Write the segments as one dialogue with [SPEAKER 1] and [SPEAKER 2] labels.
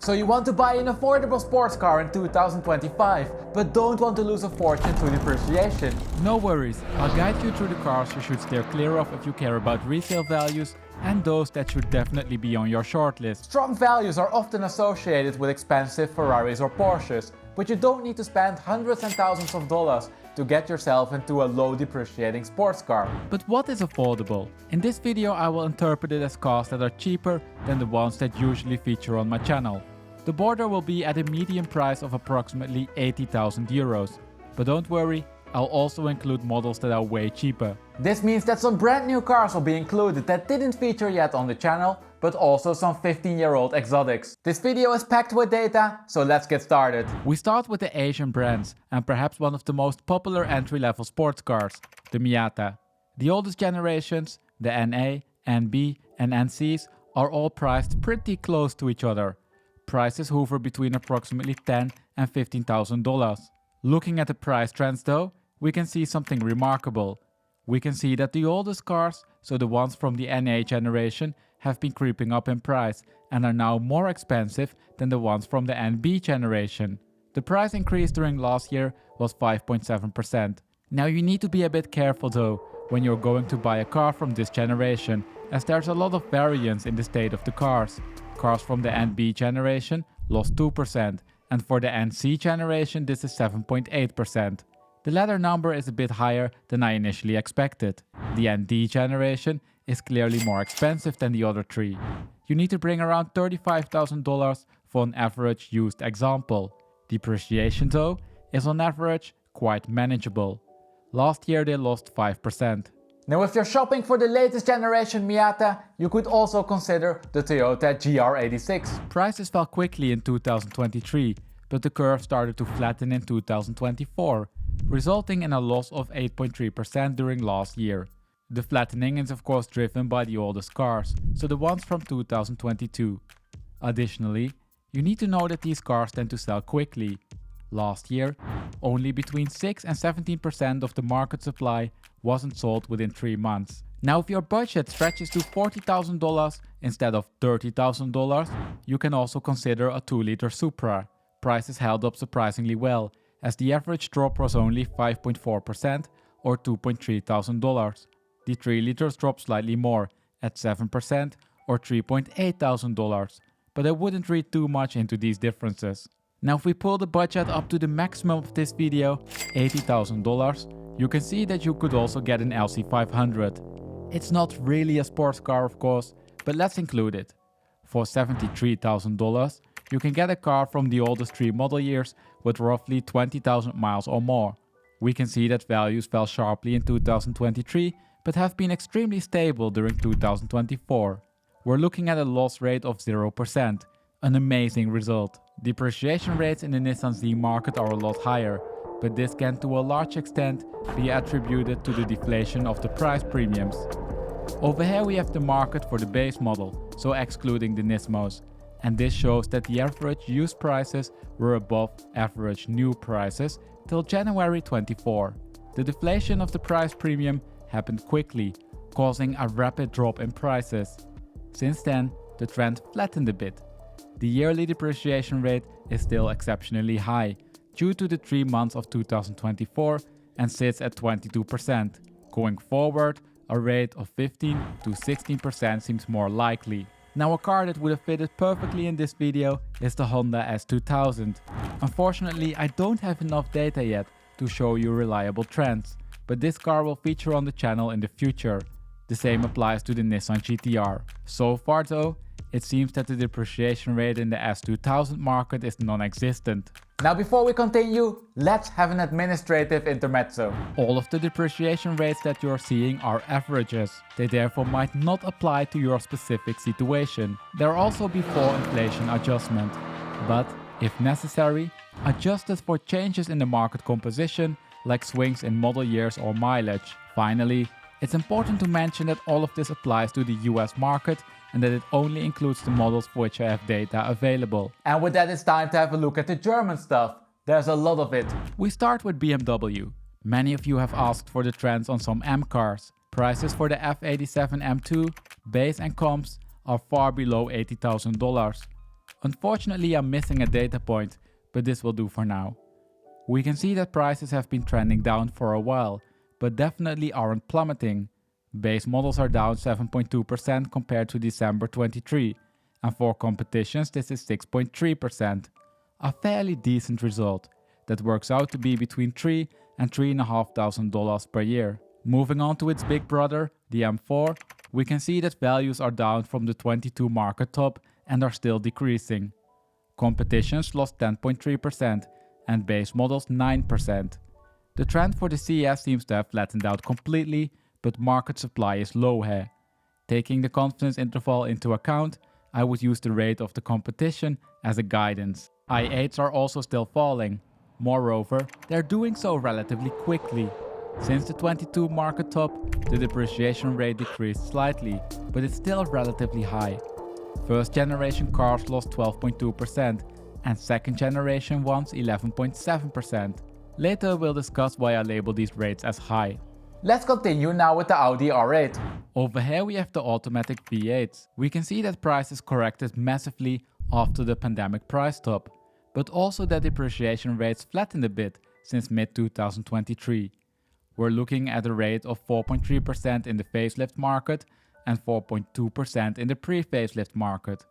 [SPEAKER 1] So you want to buy an affordable sports car in 2025, but don't want to lose a fortune to depreciation?
[SPEAKER 2] No worries, I'll guide you through the cars you should steer clear of if you care about resale values and those that should definitely be on your shortlist.
[SPEAKER 1] Strong values are often associated with expensive Ferraris or Porsches, but you don't need to spend hundreds and thousands of dollars to get yourself into a low depreciating sports car.
[SPEAKER 2] But what is affordable? In this video I will interpret it as cars that are cheaper than the ones that usually feature on my channel. The border will be at a median price of approximately 80,000 euros. But don't worry, I'll also include models that are way cheaper.
[SPEAKER 1] This means that some brand new cars will be included that didn't feature yet on the channel, but also some 15-year-old exotics. This video is packed with data, so let's get started.
[SPEAKER 2] We start with the Asian brands and perhaps one of the most popular entry-level sports cars, the Miata. The oldest generations, the NA, NB and NCs, are all priced pretty close to each other. Prices hover between approximately $10,000 and $15,000. Looking at the price trends though, we can see something remarkable. We can see that the oldest cars, so the ones from the NA generation, have been creeping up in price and are now more expensive than the ones from the NB generation. The price increase during last year was 5.7%. Now you need to be a bit careful though when you're going to buy a car from this generation, as there's a lot of variance in the state of the cars. Cars from the NB generation lost 2%, and for the NC generation this is 7.8%. The latter number is a bit higher than I initially expected. The ND generation is clearly more expensive than the other three. You need to bring around $35,000 for an average used example. Depreciation though is on average quite manageable. Last year they lost 5%.
[SPEAKER 1] Now if you're shopping for the latest generation Miata, you could also consider the Toyota GR86.
[SPEAKER 2] Prices fell quickly in 2023, but the curve started to flatten in 2024, resulting in a loss of 8.3% during last year. The flattening is of course driven by the oldest cars, so the ones from 2022. Additionally, you need to know that these cars tend to sell quickly. Last year, only between 6 and 17% of the market supply wasn't sold within 3 months. Now if your budget stretches to $40,000 instead of $30,000, you can also consider a 2-liter Supra. Prices held up surprisingly well, as the average drop was only 5.4% or $2,300. The 3 liters dropped slightly more, at 7% or $3,800, but I wouldn't read too much into these differences. Now if we pull the budget up to the maximum of this video, $80,000, you can see that you could also get an LC500. It's not really a sports car of course, but let's include it. For $73,000, you can get a car from the oldest 3 model years with roughly 20,000 miles or more. We can see that values fell sharply in 2023, but have been extremely stable during 2024. We're looking at a loss rate of 0%, an amazing result. Depreciation rates in the Nissan Z market are a lot higher, but this can to a large extent be attributed to the deflation of the price premiums. Over here we have the market for the base model, so excluding the Nismos, and this shows that the average used prices were above average new prices till January 24. The deflation of the price premium happened quickly, causing a rapid drop in prices. Since then, the trend flattened a bit. The yearly depreciation rate is still exceptionally high due to the 3 months of 2024 and sits at 22%. Going forward, a rate of 15 to 16% seems more likely. Now a car that would have fitted perfectly in this video is the Honda S2000. Unfortunately, I don't have enough data yet to show you reliable trends, but this car will feature on the channel in the future. The same applies to the Nissan GT-R. So far though, it seems that the depreciation rate in the S2000 market is non-existent.
[SPEAKER 1] Now before we continue, let's have an administrative intermezzo.
[SPEAKER 2] All of the depreciation rates that you're seeing are averages. They therefore might not apply to your specific situation. There are also before inflation adjustment, but if necessary, adjusted for changes in the market composition like swings in model years or mileage. Finally, it's important to mention that all of this applies to the US market and that it only includes the models for which I have data available.
[SPEAKER 1] And with that, it's time to have a look at the German stuff. There's a lot of it.
[SPEAKER 2] We start with BMW. Many of you have asked for the trends on some M cars. Prices for the F87 M2, base and comps, are far below $80,000. Unfortunately, I'm missing a data point, but this will do for now. We can see that prices have been trending down for a while, but definitely aren't plummeting. Base models are down 7.2% compared to December 23, and for competitions this is 6.3%. A fairly decent result that works out to be between $3,000 and $3,500 per year. Moving on to its big brother, the M4, we can see that values are down from the 22 market top and are still decreasing. Competitions lost 10.3% and base models 9%. The trend for the CS seems to have flattened out completely, but market supply is low here. Taking the confidence interval into account, I would use the rate of the competition as a guidance. i8s are also still falling. Moreover, they're doing so relatively quickly. Since the 22 market top, the depreciation rate decreased slightly, but it's still relatively high. First generation cars lost 12.2% and second generation ones 11.7%. Later we'll discuss why I label these rates as high.
[SPEAKER 1] Let's continue now with the Audi R8.
[SPEAKER 2] Over here we have the automatic V8s. We can see that prices corrected massively after the pandemic price top, but also that depreciation rates flattened a bit since mid-2023. We're looking at a rate of 4.3% in the facelift market and 4.2% in the pre-facelift market.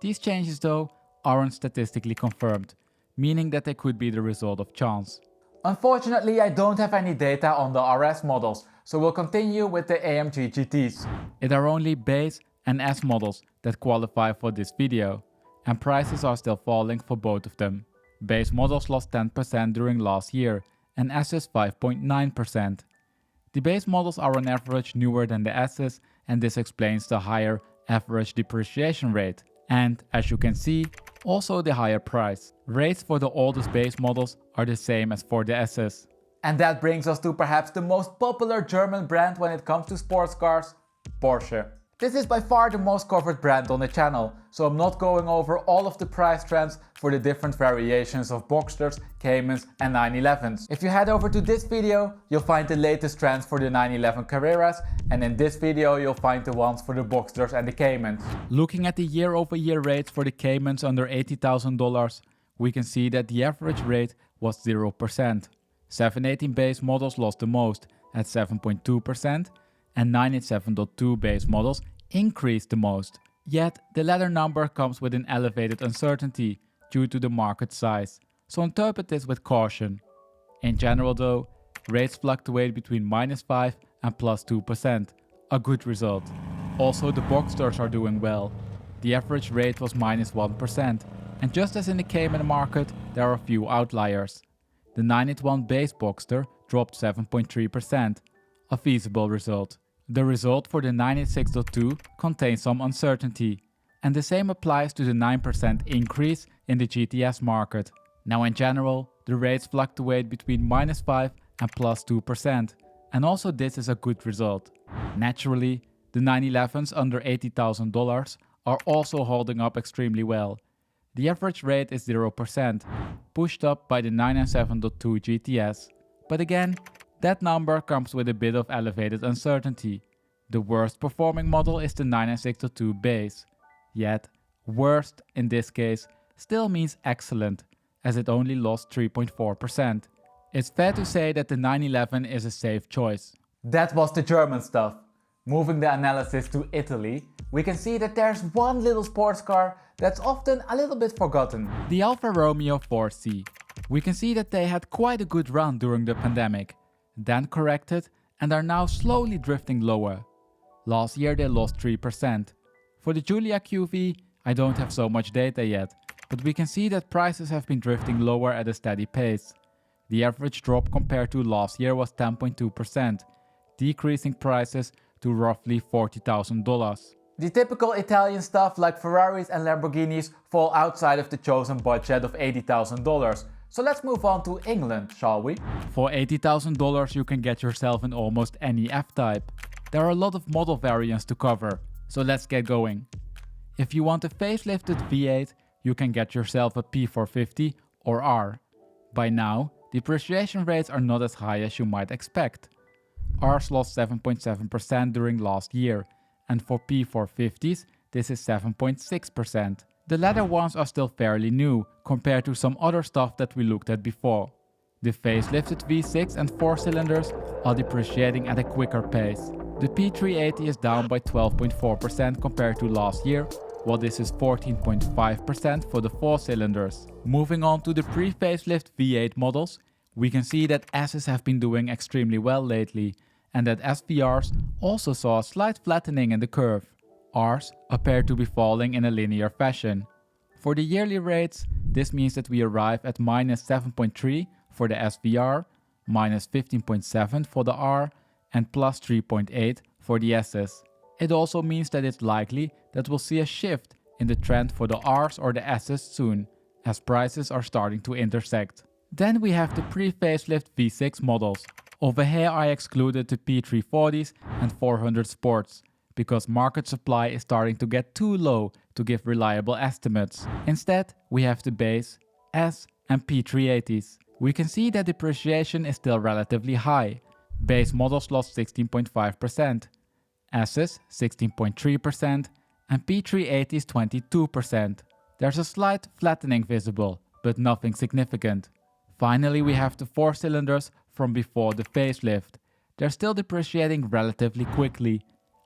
[SPEAKER 2] These changes though aren't statistically confirmed, meaning that they could be the result of chance.
[SPEAKER 1] Unfortunately, I don't have any data on the RS models, so we'll continue with the AMG GTs.
[SPEAKER 2] It are only base and S models that qualify for this video, and prices are still falling for both of them. Base models lost 10% during last year, and S's 5.9%. The base models are on average newer than the S's, and this explains the higher average depreciation rate, and as you can see, also the higher price. Rates for the oldest base models are the same as for the S's.
[SPEAKER 1] And that brings us to perhaps the most popular German brand when it comes to sports cars, Porsche. This is by far the most covered brand on the channel, so I'm not going over all of the price trends for the different variations of Boxsters, Caymans and 911s. If you head over to this video, you'll find the latest trends for the 911 Carreras, and in this video you'll find the ones for the Boxsters and the Caymans.
[SPEAKER 2] Looking at the year-over-year rates for the Caymans under $80,000, we can see that the average rate was 0%. 718 base models lost the most at 7.2%, and 987.2 base models increased the most. Yet the latter number comes with an elevated uncertainty due to the market size, so interpret this with caution. In general though, rates fluctuate between -5 and +2%, a good result. Also the Boxsters are doing well. The average rate was -1%, and just as in the Cayman market, there are a few outliers. The 981 base Boxster dropped 7.3%, a feasible result. The result for the 986.2 contains some uncertainty, and the same applies to the 9% increase in the GTS market. Now in general, the rates fluctuate between -5 and +2%, and also this is a good result. Naturally, the 911s under $80,000 are also holding up extremely well. The average rate is 0%, pushed up by the 997.2 GTS, but again, that number comes with a bit of elevated uncertainty. The worst performing model is the 996.2 base. Yet, worst in this case still means excellent, as it only lost 3.4%. It's fair to say that the 911 is a safe choice.
[SPEAKER 1] That was the German stuff. Moving the analysis to Italy, we can see that there's one little sports car that's often a little bit forgotten.
[SPEAKER 2] The Alfa Romeo 4C. We can see that they had quite a good run during the pandemic, then corrected and are now slowly drifting lower. Last year they lost 3%. For the Giulia QV, I don't have so much data yet, but we can see that prices have been drifting lower at a steady pace. The average drop compared to last year was 10.2%, decreasing prices to roughly $40,000.
[SPEAKER 1] The typical Italian stuff like Ferraris and Lamborghinis fall outside of the chosen budget of $80,000. So let's move on to England, shall we?
[SPEAKER 2] For $80,000 you can get yourself in almost any F-Type. There are a lot of model variants to cover, so let's get going. If you want a facelifted V8, you can get yourself a P450 or R. By now, depreciation rates are not as high as you might expect. Rs lost 7.7% during last year, and for P450s this is 7.6%. The latter ones are still fairly new compared to some other stuff that we looked at before. The facelifted V6 and 4 cylinders are depreciating at a quicker pace. The P380 is down by 12.4% compared to last year, while this is 14.5% for the 4 cylinders. Moving on to the pre-facelift V8 models, we can see that S's have been doing extremely well lately, and that SVRs also saw a slight flattening in the curve. Rs appear to be falling in a linear fashion. For the yearly rates, this means that we arrive at minus 7.3 for the SVR, minus 15.7 for the R, and plus 3.8 for the S's. It also means that it's likely that we'll see a shift in the trend for the Rs or the S's soon, as prices are starting to intersect. Then we have the pre-facelift V6 models. Over here I excluded the P340s and 400 Sports, because market supply is starting to get too low to give reliable estimates. Instead, we have the base, S and P380s. We can see that depreciation is still relatively high. Base models lost 16.5%, S's 16.3%, and P380s 22%. There's a slight flattening visible, but nothing significant. Finally, we have the 4 cylinders from before the facelift. They're still depreciating relatively quickly.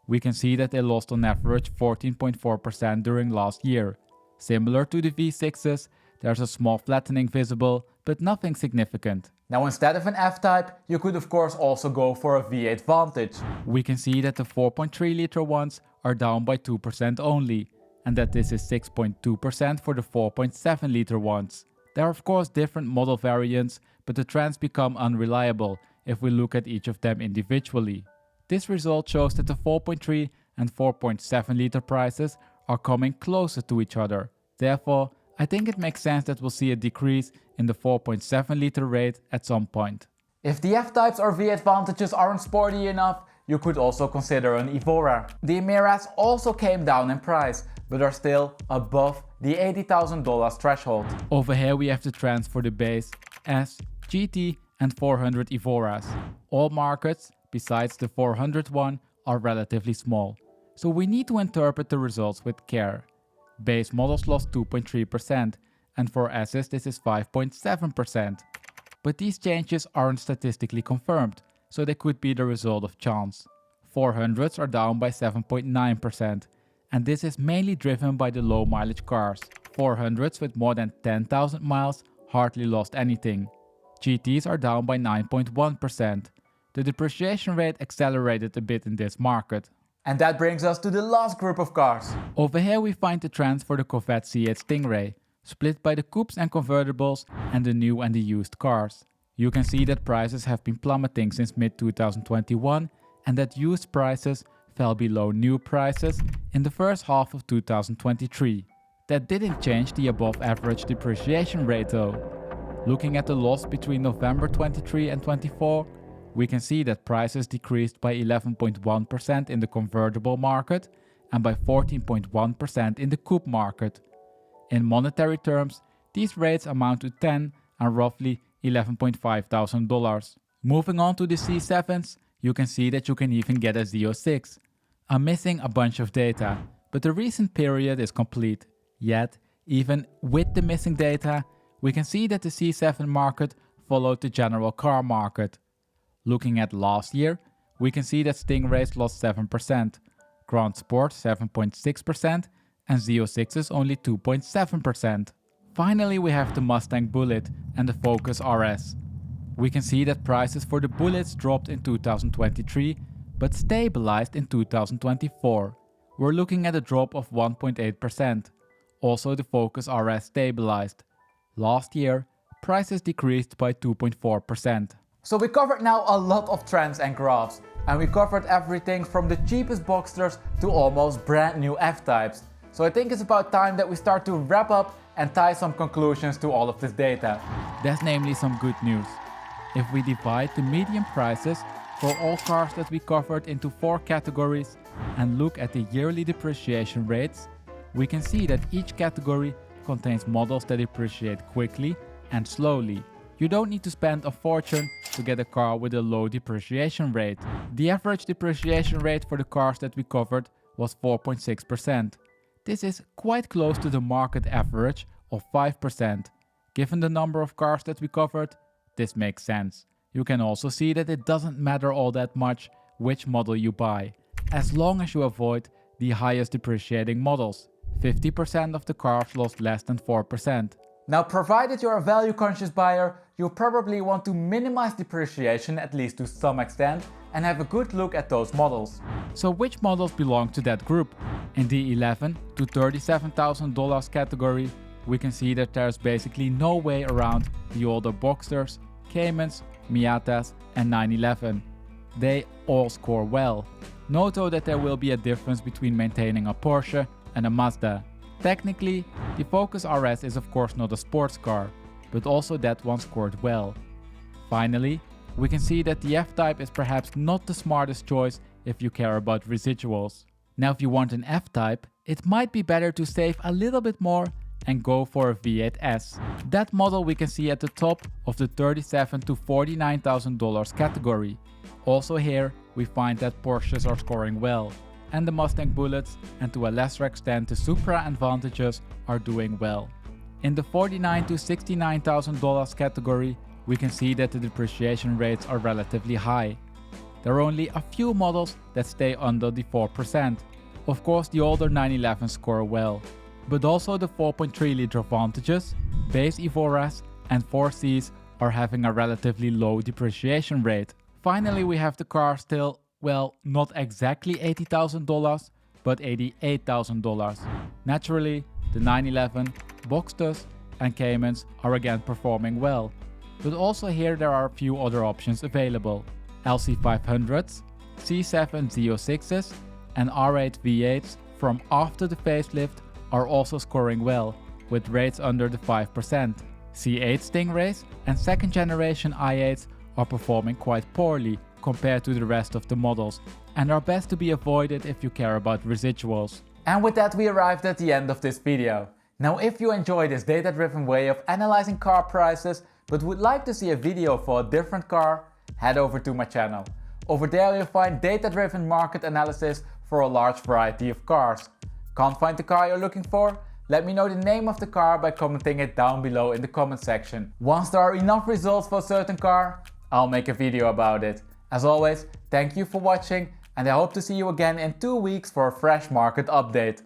[SPEAKER 2] We can see that they lost on average 14.4% during last year. Similar to the V6s, there's a small flattening visible, but nothing significant.
[SPEAKER 1] Now instead of an F-Type, you could of course also go for a V8 Vantage.
[SPEAKER 2] We can see that the 4.3 liter ones are down by 2% only, and that this is 6.2% for the 4.7 liter ones. There are of course different model variants, but the trends become unreliable if we look at each of them individually. This result shows that the 4.3 and 4.7 liter prices are coming closer to each other. Therefore, I think it makes sense that we'll see a decrease in the 4.7 liter rate at some point.
[SPEAKER 1] If the F-Types or V8 Vantages aren't sporty enough, you could also consider an Evora. The Emiras also came down in price, but are still above the $80,000 threshold.
[SPEAKER 2] Over here we have the trends for the base, S, GT and 400 Evoras. All markets, besides the 400 one, are relatively small, so we need to interpret the results with care. Base models lost 2.3%, and for S's this is 5.7%. But these changes aren't statistically confirmed, so they could be the result of chance. 400s are down by 7.9%, and this is mainly driven by the low mileage cars. 400s with more than 10,000 miles hardly lost anything. GTs are down by 9.1%. The depreciation rate accelerated a bit in this market.
[SPEAKER 1] And that brings us to the last group of cars.
[SPEAKER 2] Over here we find the trends for the Corvette C8 Stingray, split by the coupes and convertibles and the new and the used cars. You can see that prices have been plummeting since mid-2021 and that used prices fell below new prices in the first half of 2023. That didn't change the above average depreciation rate though. Looking at the loss between November 23 and 24, we can see that prices decreased by 11.1% in the convertible market and by 14.1% in the coupe market. In monetary terms, these rates amount to $10,000 and roughly $11,500. Moving on to the C7s, you can see that you can even get a Z06. I'm missing a bunch of data, but the recent period is complete. Yet, even with the missing data, we can see that the C7 market followed the general car market. Looking at last year, we can see that Stingrays lost 7%, Grand Sport 7.6%, and Z06s only 2.7%. Finally, we have the Mustang Bullitt and the Focus RS. We can see that prices for the Bullets dropped in 2023, but stabilized in 2024. We're looking at a drop of 1.8%. Also, the Focus RS stabilized. Last year, prices decreased by 2.4%.
[SPEAKER 1] So we covered now a lot of trends and graphs, and we covered everything from the cheapest boxsters to almost brand new F-Types. So I think it's about time that we start to wrap up and tie some conclusions to all of this data.
[SPEAKER 2] There's namely some good news. If we divide the median prices for all cars that we covered into 4 categories and look at the yearly depreciation rates, we can see that each category contains models that depreciate quickly and slowly. You don't need to spend a fortune to get a car with a low depreciation rate. The average depreciation rate for the cars that we covered was 4.6%. This is quite close to the market average of 5%. Given the number of cars that we covered, this makes sense. You can also see that it doesn't matter all that much which model you buy, as long as you avoid the highest depreciating models. 50% of the cars lost less than 4%.
[SPEAKER 1] Now, provided you're a value-conscious buyer, you'll probably want to minimize depreciation at least to some extent and have a good look at those models.
[SPEAKER 2] So which models belong to that group? In the $11,000 to $37,000 category, we can see that there's basically no way around the older Boxsters, Caymans, Miatas and 911. They all score well. Note though that there will be a difference between maintaining a Porsche and a Mazda. Technically, the Focus RS is of course not a sports car, but also that one scored well. Finally, we can see that the F-Type is perhaps not the smartest choice if you care about residuals. Now if you want an F-Type, it might be better to save a little bit more and go for a V8S. That model we can see at the top of the $37,000 to $49,000 category. Also here, we find that Porsches are scoring well, and the Mustang Bullets, and to a lesser extent the Supra and Vantages, are doing well. In the $49,000 to $69,000 category, we can see that the depreciation rates are relatively high. There are only a few models that stay under the 4%. Of course, the older 911 score well, but also the 4.3 liter Vantages, base Evoras and 4Cs are having a relatively low depreciation rate. Finally, we have the car still, well, not exactly $80,000, but $88,000. Naturally, the 911, Boxsters and Caymans are again performing well, but also here there are a few other options available. LC500s, C7 Z06s and R8 V8s from after the facelift are also scoring well, with rates under the 5%. C8 Stingrays and second generation i8s are performing quite poorly compared to the rest of the models and are best to be avoided if you care about residuals.
[SPEAKER 1] And with that we arrived at the end of this video. Now if you enjoy this data-driven way of analyzing car prices but would like to see a video for a different car, head over to my channel. Over there you'll find data-driven market analysis for a large variety of cars. Can't find the car you're looking for? Let me know the name of the car by commenting it down below in the comment section. Once there are enough results for a certain car, I'll make a video about it. As always, thank you for watching and I hope to see you again in 2 weeks for a fresh market update.